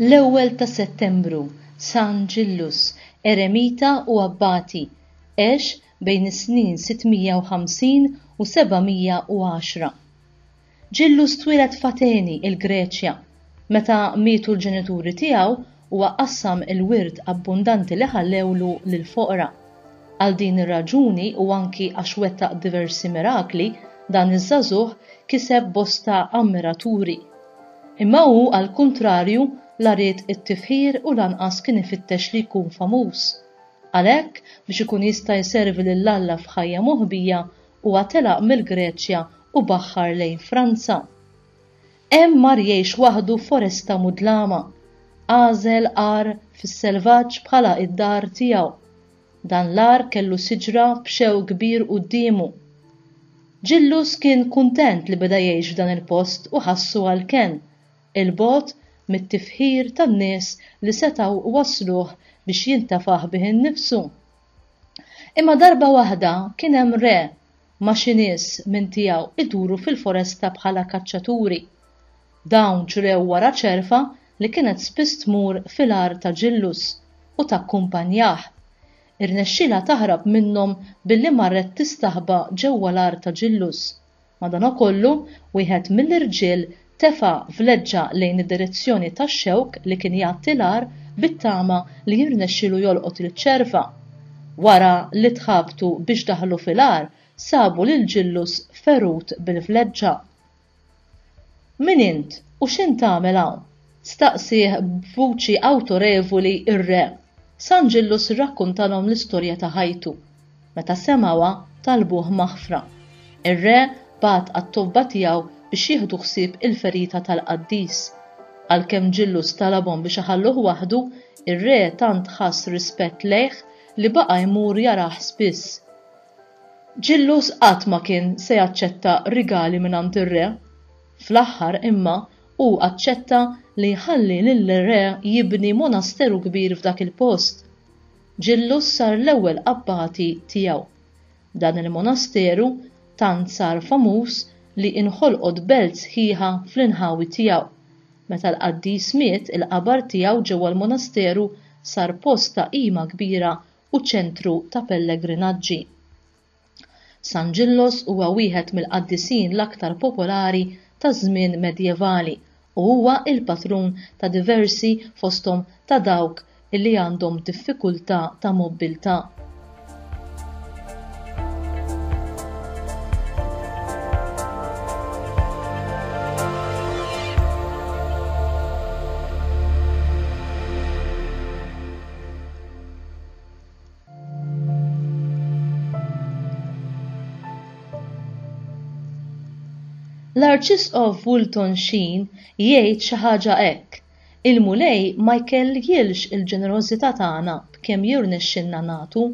L-ewwel ta' Settembru, San Ġillus, eremita u abbati, għex bejn is-snin 650 u 710. Ġillus twieled f'Ateni, il-Greċja. Meta mietu l-ġenituri tiegħu huwa qassam il-wirt abbundanti li ħallewlu lill-foqra. Għal din ir-raġuni u anki għax wettaq diversi mirakli, dan iż-żagħżugħ kiseb bosta ammiraturi. Imma hu għall-kuntrarju l-ariet it-tifħir u lanqas kien ifittex li jkun famuż. Għalhekk biex ikun jista' jservi lil Alla f'ħajja moħbija huwa telaq mill-Greċja u baħħar lejn Franza. Hemm mar jgħix waħdu foresta mudlama, għażel ar fis-selvaġġ bħala id-dar tiegħu. Dan l-ar kellu siġra b'xew kbir qudiemu. Ġillus kien kuntent li beda jgħix f'dan il-post u ħassu għalkemm il-bogħod mit-tifħir tan-nies li setgħu wasluh biex jintafaħ bih innifsu. Imma darba waħda kien hemm re ma' xi nies minn tiegħu iduru fil-foresta bħala kaċċaturi. Dawn ġrew wara ċerfa li kienet spiss tmur fil-ar ta' Ġillus u takkumpanjah. Irnexxielha taħrab minnhom billi marret tistaħba ġewwa l-ar ta' Ġillus. Madankollu wieħed mill-irġiel tefa' vleġġa lejn id-direzzjoni tax-xewk li kien jagħti l-ar bit-tama li jirnexxielu jolqot il-ċerfa. Wara li tħabtu biex daħlu fil-ar, sabu lil Ġillus ferut bil-vleġġa. Min int u x'int tagħmel hawn? Staqsih b'vuċi awtorevoli ir-re. San Ġillus irrakkuntalhom l-istorja ta' ħajtu. Meta semgħuha talbuh maħfra. Ir-re bagħat għat-tobba tiegħu biex jieħdu ħsieb il-ferita tal-qaddis. Għalkemm Ġillus talabhom biex iħalluh waħdu, ir-re tant ħass rispett lejh li baqa' jmur jarah spiss. Ġillus qatt ma kien se jaċċetta rigali mingħand ir-re. Fl-aħħar imma hu aċċetta li jħalli lill-re jibni monasteru kbir f'dak il-post. Ġillus sar l-ewwel abbati tiegħu. Dan il-monasteru tant sar famuż li inħolqot belt sħiħa fl-inħawi tiegħu. Meta l-qaddis miet, il-qabar tiegħu ġewwa l-monasteru sar post ta' qima kbira u ċentru ta' pellegrinaġġi. San Ġillus huwa wieħed mill-qaddisin l-aktar popolari taż-żmien medjevali u huwa il-patrun ta' diversi fosthom ta' dawk illi għandhom diffikultà ta' mobilità. L-Arċisqof Woolton Sheen jgħid xi ħaġa hekk: il-mulej ma jkelljilx il-ġenerożità tagħna b'kemm jirnexxilna nagħtu,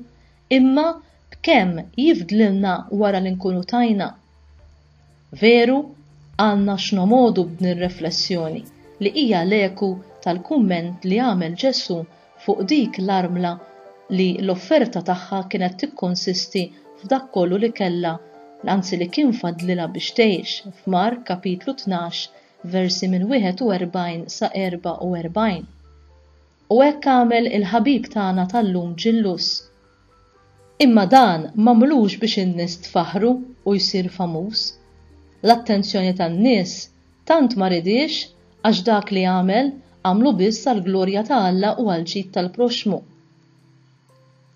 imma b'kemm jifdlilna wara li nkunu tajna. Veru, għandna x'nomodu b'din ir-riflessjoni li hija l-eku tal-kumment li għamel Ġesu fuq dik l-armla li l-offerta tagħha kienet tikkonsisti f'dak kollu li kellha, anzi li kien fadlilha biex tgħix f'Mark kapitlu 12 versi minn 41 sa 44. U hekk għamel il-ħabib tagħna tal-lum Ġillus. Imma dan m'għamlux biex in-nies tfaħru u jsir famuż. L-attenzjoni tan-nies tant ma ridix għax dak li għamlu biss għall-glorja ta' Alla u għall-ġid tal-proxmu.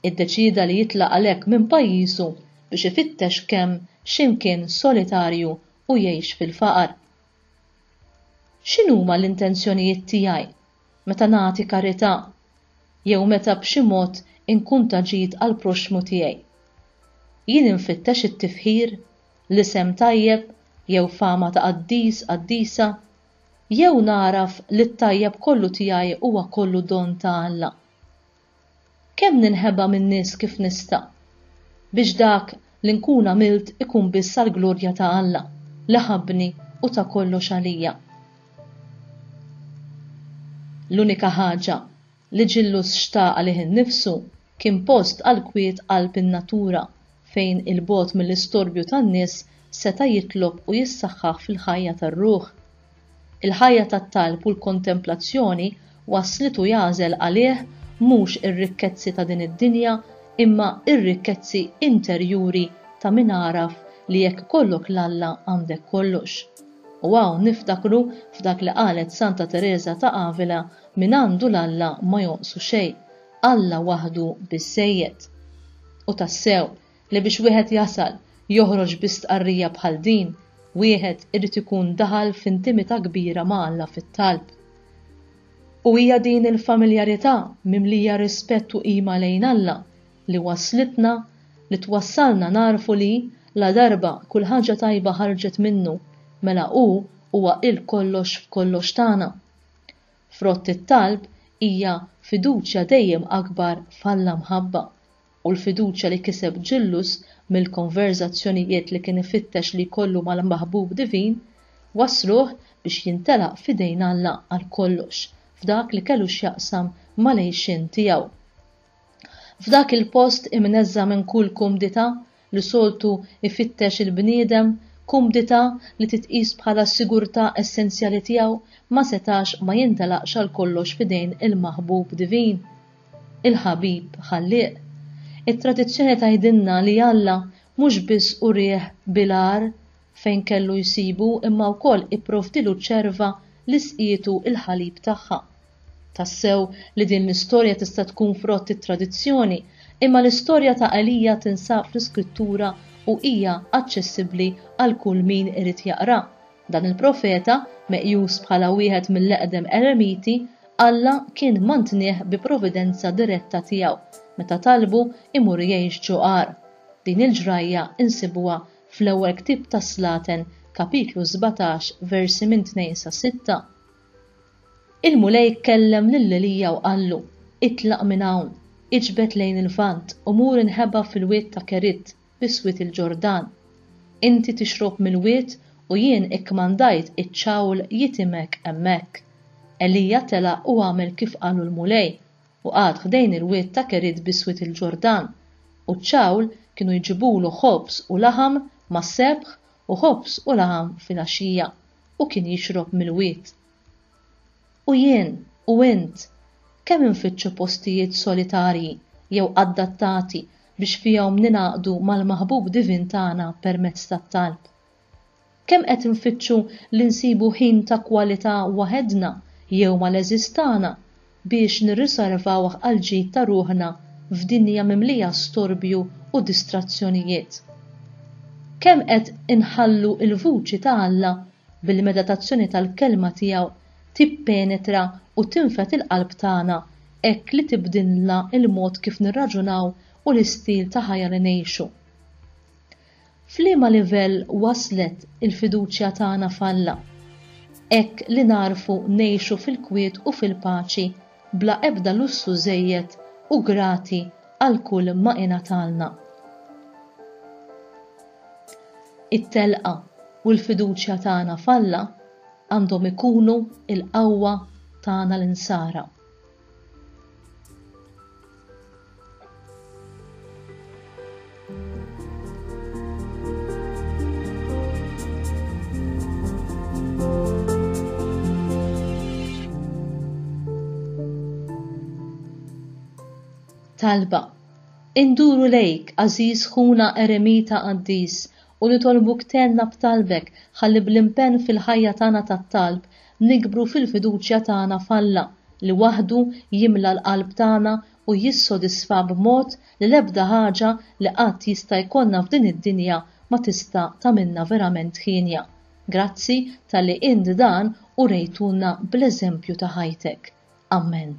Iddeċida li jitlaq għalhekk minn pajjiżu biex ifittex kemm x'imkien solitarju u jgħix fil-faqar. X'inhuma l-intenzjonijiet tiegħi meta nagħti karità jew meta b'xi mod inkun ta' ġid għall-proxmu tiegħi? Jien infittex it-tifħir, l-isem tajjeb jew fama ta' qaddis qaddisa, jew naraf li t-tajjeb kollu tiegħi huwa kollu don ta' Alla. Kemm ninħeba min-nies kif nista' biex dak li nkun għamilt ikun biss għall-glorja ta' Alla li ħabbni u ta' kollox għalija. L-unika ħaġa li Ġillus xtaq għalih innifsu kien post għall-kwiet qalb in-natura fejn il-bogħod mill-istorbju tan-nies seta' jitlob u jissaħħaħ fil-ħajja tar-ruħ. Il-ħajja tat-talb u l-kontemplazzjoni waslitu jażel għalih mhux ir-rikkezzi ta' din id-dinja imma ir-rikkezzi interjuri ta' min araf li jekk kollok l-Alla għandek kollox. U hawn niftakru f'dak li qalet Santa Teresa ta' Avila min għandu l-Alla ma jonqsu xejn, Alla waħdu biżżejjed. U tassew li biex wieħed jasal joħroġ bistqarrija bħal din, wieħed irid ikun daħal f'intimità kbira ma' Alla fit-talb. U hija din il-familjarità mimlija rispett u qima lejn Alla li waslitna li twassalna narfu li la darba kull ħaġa tajba ħarġet minnu mela huwa il-kollox f'kollox tagħna. Frott it-talb hija fiduċja dejjem akbar f'Alla mħabba u l-fiduċja li kiseb Ġillus mill-konverzazzjonijiet li kien ifittex li jkollu mal-maħbub divin wasluh biex jintelaq f'idejn Alla għal kollox f'dak li kellu x'jaqsam mal-għejxien tiegħu. F'dak il-post imneżża minn kull kumdità li soltu ifittex il-bniedem, kumdità li titqis bħala s-sigurtà essenzjali tiegħu ma setax ma jintelaqx għal kollox f'idejn il-maħbub divin, il-ħabib ħallieq. It-tradizzjoni tgħidilna li Alla mhux biss urih bil-għar fejn kellu jsibu imma wkoll ipprovdilu ċerva li sqietu il-ħalib tagħha. Tassew li din l-istorja tista' tkun frott it-tradizzjoni imma l-istorja ta' Elija tinsab fl-Iskrittura u hija aċċessibbli għal kull min irid jaqra. Dan il-profeta meqjus bħala wieħed mill-eqdem eremiti Alla kien mantnieh bi provvidenza diretta tiegħu meta talbu imur jgħix ġuqar. Din il-ġrajja insibuha fl-ewwel ktieb ta' Slaten, kapitlu 17, versi minn 2 sa 6. Il-mulej kellem lil Elija u qallu: "Itlaq minn hawn, iġbed lejn il-vant u mur inħeba fil-wied ta' Kerit biswiet il-Ġordan. Inti tixrob mill-wied u jien ikkmandajt iċ-ċawl jitimek hemmhekk." Elija telaq u għamel kif qalu l-mulej u qgħad ħdejn il-wied ta' Kerit biswiet il-Ġordan u ċ-ċawl kienu jġibulu ħobż u laħam mas-sebħ u ħobż u laħam fil-għaxija u kien jixrob mill-wied. U jien u int kemm infittxu postijiet solitarji jew adattati biex fihom ninaqdu mal-maħbub divin tagħna permezz tat-talb. Kemm qed infittxu li nsibu ħin ta' kwalità waħedna jew mal-eżistana biex nirriservawh għal ġid ta' ruħna f'dinja mimlija storbju u distrazzjonijiet. Kemm qed inħallu l-vuċi ta' Alla bil-meditazzjoni tal-kelma tiegħu tippenetra u tinfet il-qalb tagħna hekk li tibdilna il-mod kif nirraġunaw u l-istil ta' ħajja li ngħixu. F'liema livell waslet il-fiduċja tagħna f'Alla, hekk li narfu ngħixu fil-kwiet u fil-paċi bla ebda lussu żejjed u grati għal kull ma ingħatalna. It-telqa u l-fiduċja tagħna f'Alla għandhom ikunu il-qawwa tagħna l-insara. Talba. Induru lejk, Aziz ħuna eremita qaddis, u nitolbuk tenna b'talbek ħalli bl-impenn fil-ħajja tagħna tat-talb nikbru fil-fiduċja tagħna f'Alla li waħdu jimla l-qalb tagħna u jissodisfa b'mod li l-ebda ħaġa li qatt jista' jkollna f'din id-dinja ma tista' tagħmilna verament ħinja. Grazzi tal-li int dan u rejtulna bl-eżempju ta' ħajtek. Amen.